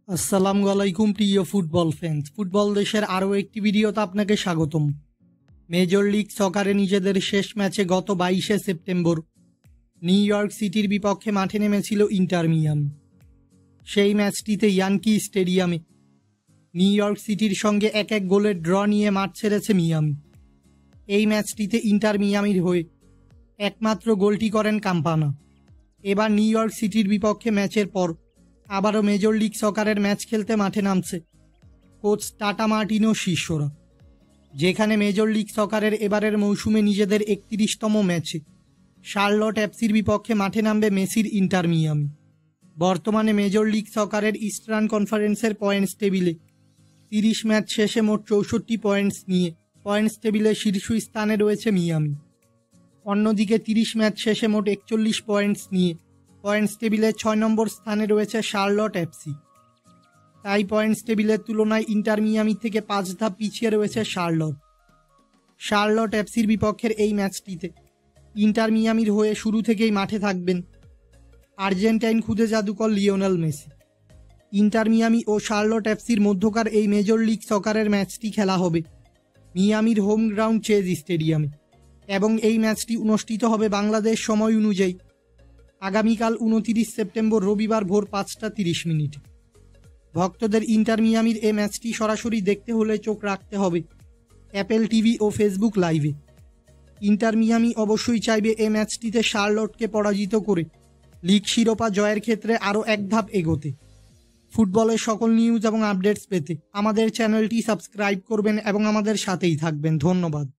আসসালামু আলাইকুম প্রিয় ফুটবল ফ্যান্স। ফুটবল দেশের আরও একটি ভিডিওতে আপনাকে স্বাগতম। মেজর লিগ সকারে নিজেদের শেষ ম্যাচে গত 22শে সেপ্টেম্বর নিউ ইয়র্ক সিটির বিপক্ষে মাঠে নেমেছিল ইন্টার মিয়ামি। সেই ম্যাচটিতে ইয়ানকি স্টেডিয়ামে নিউ ইয়র্ক সিটির সঙ্গে 1-1 গোলের ড্র নিয়ে মাঠ ছেড়েছে মিয়ামি। এই ম্যাচটিতে ইন্টার মিয়ামির হয়ে একমাত্র গোলটি করেন কাম্পানা। এবার নিউ ইয়র্ক সিটির বিপক্ষে ম্যাচের পর আবারও মেজর লিগ সকারের ম্যাচ খেলতে মাঠে নামছে কোচ টাটা মার্টিনো শিষ্যরা, যেখানে মেজর লিগ সকারের এবারের মৌসুমে নিজেদের 31তম ম্যাচে শার্লট এফসির বিপক্ষে মাঠে নামবে মেসির ইন্টার মিয়ামি। বর্তমানে মেজর লিগ সকারের ইস্টার্ন কনফারেন্সের পয়েন্টস টেবিলে 30 ম্যাচ শেষে মোট 64 পয়েন্টস নিয়ে পয়েন্টস টেবিলে শীর্ষ স্থানে রয়েছে মিয়ামি। অন্যদিকে 30 ম্যাচ শেষে মোট 41 পয়েন্টস নিয়ে পয়েন্টস টেবিলে 6 নম্বর স্থানে রয়েছে শার্লট এফসি। তাই পয়েন্টস টেবিলের তুলনায় ইন্টার মিয়ামি থেকে 5 ধাপ পিছিয়ে রয়েছে শার্লট এফসির বিপক্ষের এই ম্যাচটিতে ইন্টার মিয়ামির হয়ে শুরু থেকেই মাঠে থাকবেন আর্জেন্টাইন খুদে জাদুকর লিওনেল মেসি। ইন্টার মিয়ামি ও শার্লট এফসির মধ্যকার এই মেজর লিগ সকারের ম্যাচটি খেলা হবে মিয়ামির হোম গ্রাউন্ড চেজ স্টেডিয়ামে এবং এই ম্যাচটি অনুষ্ঠিত হবে বাংলাদেশ সময় অনুযায়ী আগামীকাল 29 সেপ্টেম্বর রবিবার ভোর 5:30। ভক্তদের ইন্টার মিয়ামির এই ম্যাচটি সরাসরি দেখতে হলে চোখ রাখতে হবে অ্যাপেল টিভি ও ফেসবুক লাইভে। ইন্টার মিয়ামি অবশ্যই চাইবে এই ম্যাচটিতে শার্লটকে পরাজিত করে লিগ শিরোপা জয়ের ক্ষেত্রে আরও এক ধাপ এগোতে। ফুটবলের সকল নিউজ এবং আপডেটস পেতে আমাদের চ্যানেলটি সাবস্ক্রাইব করবেন এবং আমাদের সাথেই থাকবেন। ধন্যবাদ।